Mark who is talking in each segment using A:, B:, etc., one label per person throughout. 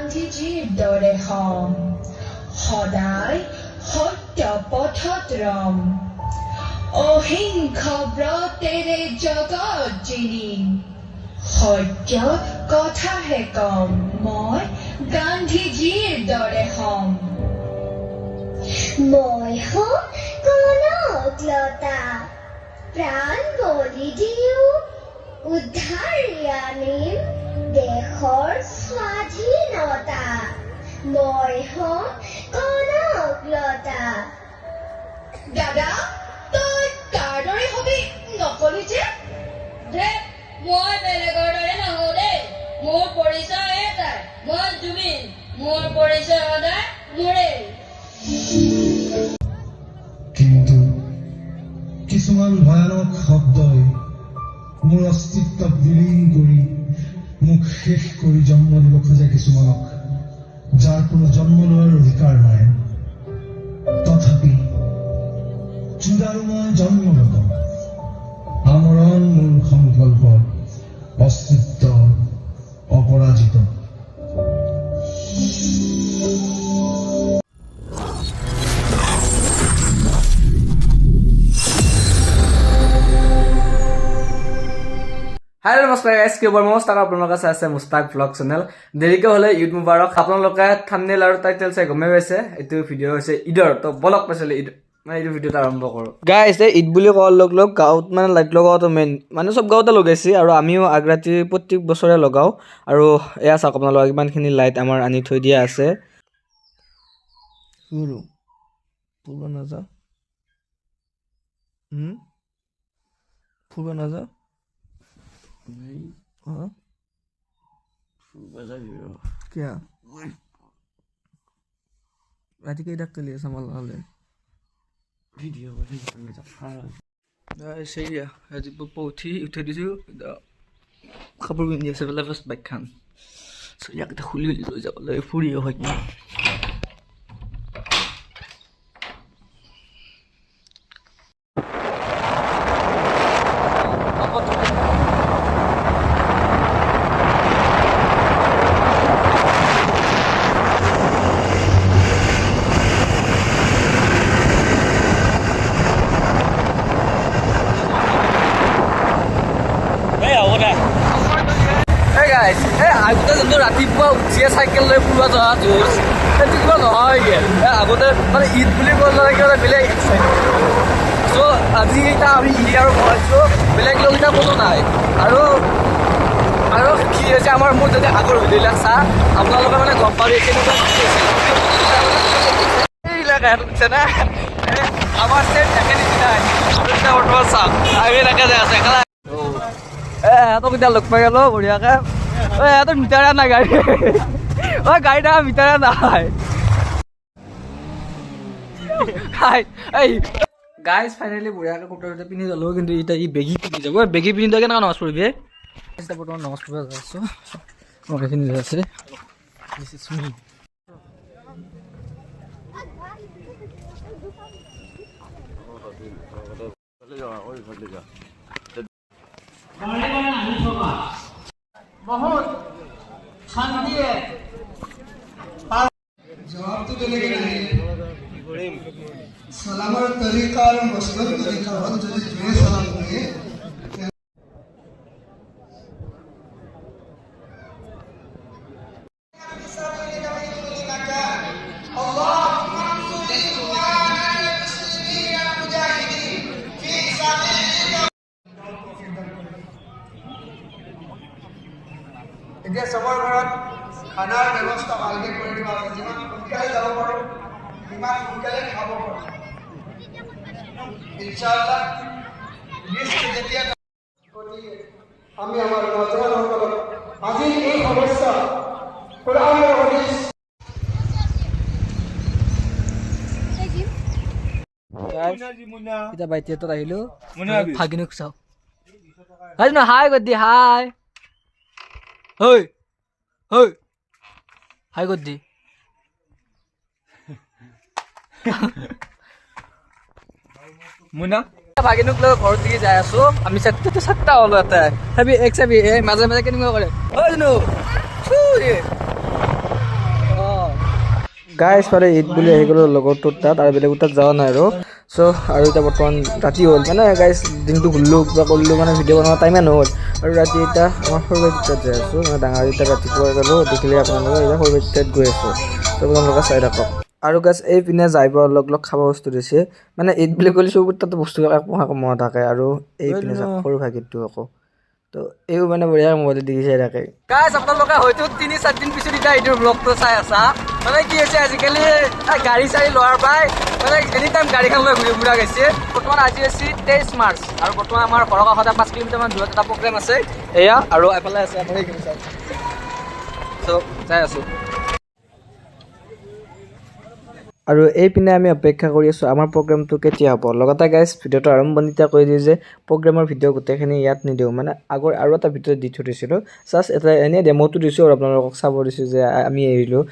A: গান্ধীজীৰ দৰে হম সদায় সত্য পথত ৰম অহিংস ব্ৰতেৰে জগত জিনিম সত্য কথাহে কম মই গান্ধীজীৰ দৰে হম
B: মই হম কনকলতা প্ৰাণ বলি দিও উদ্ধাৰি আনিম দেশৰ স্বাধীনতা মই হম কনকলতা
A: দাদা তই কাৰ দৰে হবি নকলি যে
C: মই বেলেগৰ দৰে নহওঁ দেই মোৰ পৰিচয় এটাই মই জুবিন মোৰ পৰিচয় সদায় মোৰেই
D: কিন্তু কিছুমান ভয়ানক শব্দই মোৰ অস্তিত্বক বিলীন কৰি মোক শেষ কৰি জন্ম দিব খোজে কিছুমানক যাৰ কোনো জন্ম লোৱাৰ অধিকাৰ নাই তথাপি চূড়াৰো মই জন্ম নলওঁ আমৰণ মোৰ সংকল্প অস্তিত্ব অপৰাজিত
E: হাই নমস্কাৰ গাইজ কি খবৰ নমস্কাৰ আপোনালোকে চাই আছে মুস্তাক ব্লগ চেনেল দেৰিকৈ হ'লে ঈদ মুবাৰক আপোনালোকে থাম্বনেইল আৰু টাইটেল চাই গমেই পাইছে এইটো ভিডিঅ' হৈছে ঈদৰ তো বলক পাইছিলে ঈদ মানে এইটো ভিডিঅ'টো আৰম্ভ কৰোঁ গাইজ এই ঈদ বুলি কোৱাৰ লগ গাঁৱত মানে লাইট লগোৱাটো মেইন মানে চব গাঁৱতে লগাইছে আৰু আমিও আগৰাতি প্ৰত্যেক বছৰে লগাওঁ আৰু এয়া চাওক আপোনালোকক ইমানখিনি লাইট আমাৰ আনি থৈ দিয়া আছে ফুৰিব নাযাওঁ ফুৰিব নাযাওঁ क्या राति केইটাক চলি আছে আমাৰ লগালে ভিডিঅ' সেয়া ৰাতিপুৱা উঠি দিছোঁ কাপোৰ পিন্ধি আছে বোলে ফাৰ্ষ্ট বাইকখন ইয়াক এটা খুলি লৈ যাবলৈ ফুৰি হয় আগতে যোনটো ৰাতিপুৱা উঠিয়ে চাইকেল লৈ ফুৰিব যোৱা জোৰ সেইটো কিবা নহয় আগতে মানে ঈদ বুলি ক'লে কিবা বেলেগ চ' আজি এতিয়া আমি ঈদ আৰু ভৰাইছোঁ বেলেগ লগকেইটা কোনো নাই আৰু কি হৈছে আমাৰ মোৰ যদি আগৰ ভিডিঅ'বিলাক চাহ আপোনালোকে মানে গম পাবি কেনেকুৱা এইবিলাক হৈছে না আমাৰ চেম একে নিচিনাই বৰ্তমান চাওক আমি এনেকৈ যাই আছে সিহঁতক এতিয়া লগ পাই গ'লো বঢ়িয়াকৈ তোর মিটারে না গাড়ি ওই গাড়িটা মিটারে নাই গাইজ ফাইনেলি বঢ়িয়াকৈ কুৰ্তা পিন্ধি যালো কিন্তু এতিয়া ই বেগী পিন্ধি যাব বেগী পিন্ধি যোৱা কেনেকুৱা নমাজ পঢ়িবি বৰ্তমান নমাজ পঢ়িব যাই আছো এইখিনি যাই আছে बहुत शांति है
D: जवाब तो देने नहीं सलाम और तरीका और मसलन तरीका हम जो जुए सलाम होंगे এতিয়া সবৰ ঘৰত খানাৰ ব্যৱস্থা ভালকৈ কৰি দিব আছে যিমান সোনকালে যাব পাৰোঁ সিমান সোনকালে খাব পাৰোঁ ইনশাআল্লাহ লিষ্ট যেতিয়া আমি আমাৰ নজৰসকলক আজি এই সমস্যা কোৰআন আৰু হাদিছ
E: এতিয়া বাইটিহঁতত আহিলোঁ ভাগিনক চাওঁ হাই গদ্দি হাই হই হই হাই গদ্দি মুনা ভাগিনক লৈ ঘৰত দিকে যাই আছো আমি চাৰটা হলো এটা চাবি এক চাবি এই মাজে মাজে কেনেকুৱা কৰে ঐ জানো গাইজ ফালে ঈদ বুলি আহি গ'লো লগৰটোৰ তাত আৰু বেলেগৰ তাত যোৱা নাই আৰু চ' আৰু এতিয়া বৰ্তমান ৰাতি হ'ল মানে গাইজ দিনটো ঘূৰিলোঁ কিবা কৰিলোঁ মানে ভিডিঅ' বনোৱা টাইমে নহ'ল আৰু ৰাতি এতিয়া আমাৰ সৰু বাইদেউৰ তাত যাই আছোঁ মানে ডাঙৰ এতিয়া ৰাতিপুৱা গ'লোঁ দেখিলে আপোনালোকে এতিয়া সৰু বাইদেউৰ তাত গৈ আছোঁ চ' আপোনালোকে চাই থাকক আৰু গাইজ এইপিনে যাই অলপ খাব বস্তু দিছে মানে ঈদ বুলি ক'লে চকুৰ তাতে বস্তুবিলাক মনত থাকে আৰু এইপিনে যাওক সৰু ভাগিনটো আকৌ তো এইও মানে বঢ়িয়া মোবাইলত দেখি চাই থাকে গাইজ আপোনালোকে হয়তো 3-4 দিন পিছত এতিয়া এইটোৰ ব্লগটো চাই আছা মানে কি হৈছে আজিকালি গাড়ী চাড়ী লোৱাৰ পৰাই মানে এনি টাইম গাড়ীখন লৈ ঘূৰি ফুৰা গৈছে বৰ্তমান আজি হৈছে 23 মাৰ্চ আৰু বৰ্তমান আমাৰ ঘৰৰ কাষতে 5 কিলোমিটাৰমান দূৰত এটা প্ৰগ্ৰেম আছে এয়া আৰু এফালে আছে আপুনি এইখিনি চাওক চ' চাই আছোঁ আৰু এইপিনে আমি অপেক্ষা কৰি আছোঁ আমাৰ প্ৰগ্ৰেমটো কেতিয়া হ'ব লগতে গাইজ ভিডিঅ'টো আৰম্ভণিতে কৈ দিওঁ যে প্ৰগ্ৰেমৰ ভিডিঅ' গোটেইখিনি ইয়াত নিদিওঁ মানে আগৰ আৰু এটা ভিডিঅ' দি থৈ দিছিলোঁ জাষ্ট এটা এনেই ডেম'টো দিছোঁ আৰু আপোনালোকক চাব দিছোঁ যে আমি এৰিলোঁ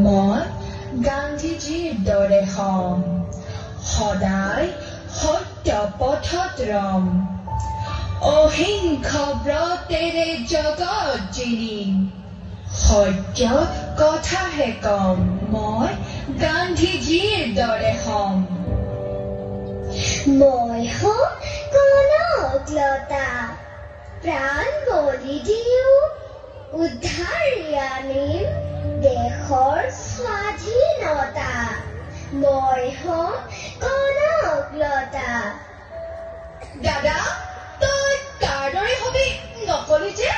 A: মই গান্ধীজীৰ দৰে হ'ম সদায় সত্য পথত ৰম অহিংস ব্ৰতেৰে জগত জিলিম সত্য কথাহে কম মই গান্ধীজীৰ দৰে হ'ম
B: মই হ'ম কনকলতা প্ৰাণ বলি দিও উদ্ধাৰি আনিম দেশৰ স্বাধীনতা মই হ'ম কনকলতা
A: দাদা তই কাৰ দৰে হবি নকলি যে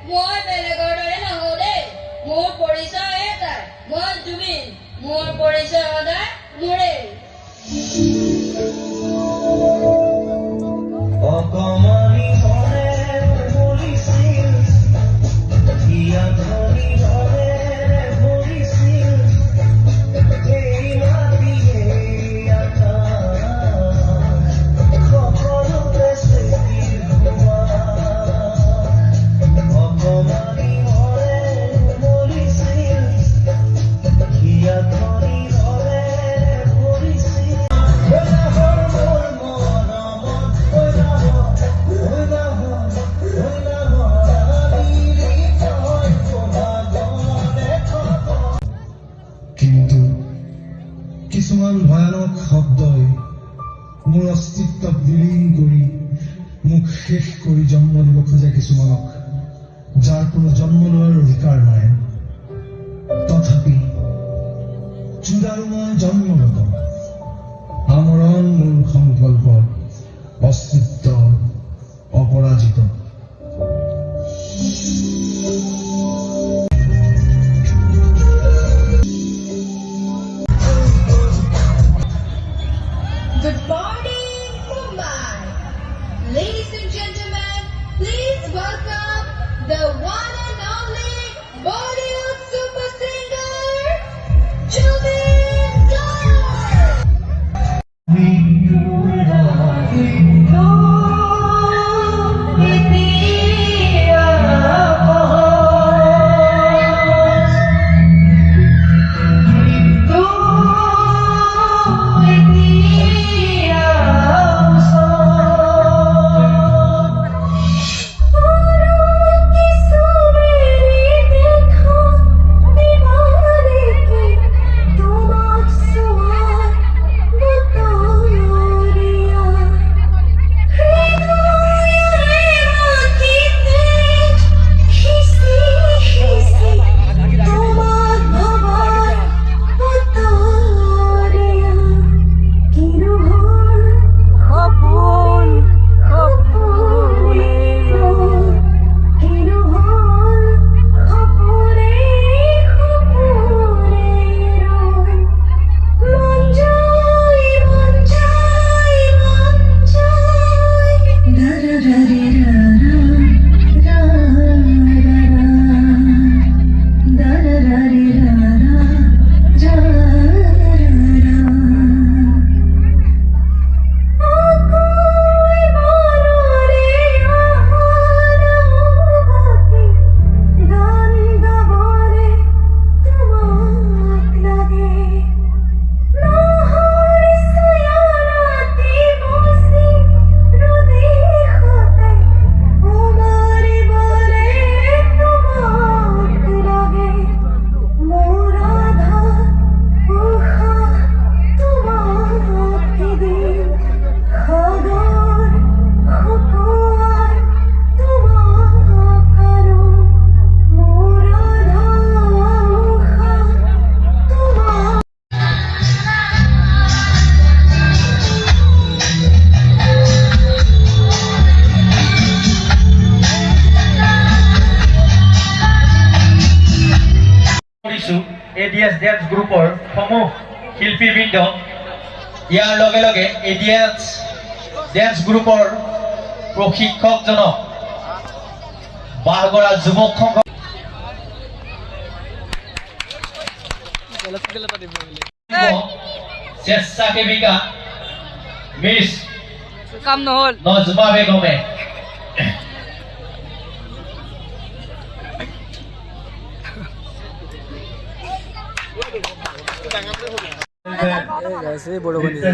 C: মই বেলেগৰ দৰে নহওঁ দেই মোৰ পৰিচয় এটাই মই জুবিন মোৰ পৰিচয় সদায় মোৰেই
F: অকমানি মনে ভৰিছিল হিয়া ধনী ধনে ভৰিছিল এই মাটিয়ে আকাশ সকলোতে স্মৃতিৰ ধোঁৱা অকমানি মনে ভৰিছিল হিয়া ধনী ধনে ভৰিছিল কিন্তু কিছুমান ভয়ানক শব্দই মোৰ অস্তিত্বক বিলীন কৰি মোক শেষ কৰি জন্ম দিব খোজে কিছুমানক যাৰ কোনো জন্ম লোৱাৰ অধিকাৰ নাই তথাপি চূড়াৰো মই জন্মগত আমৰণ মোৰ সংকল্প অস্তিত্ব অপৰাজিত
A: Good morning, Mumbai. Ladies and gentlemen, please welcome the one and only Bollywood super singer, Jubin Gaur.
G: ADS dance গ্ৰুপৰ সমূহ শিল্পীবৃন্দ ইয়াৰ লগে লগে এডিএছ ডেন্স গ্ৰুপৰ প্ৰশিক্ষকজনক বাহগৰা যুৱক সংঘ স্বেচ্ছাসেৱিকা মিছ
E: কাম নহ'ল
G: নজমা বেগমে
E: বৰষুণ দিছে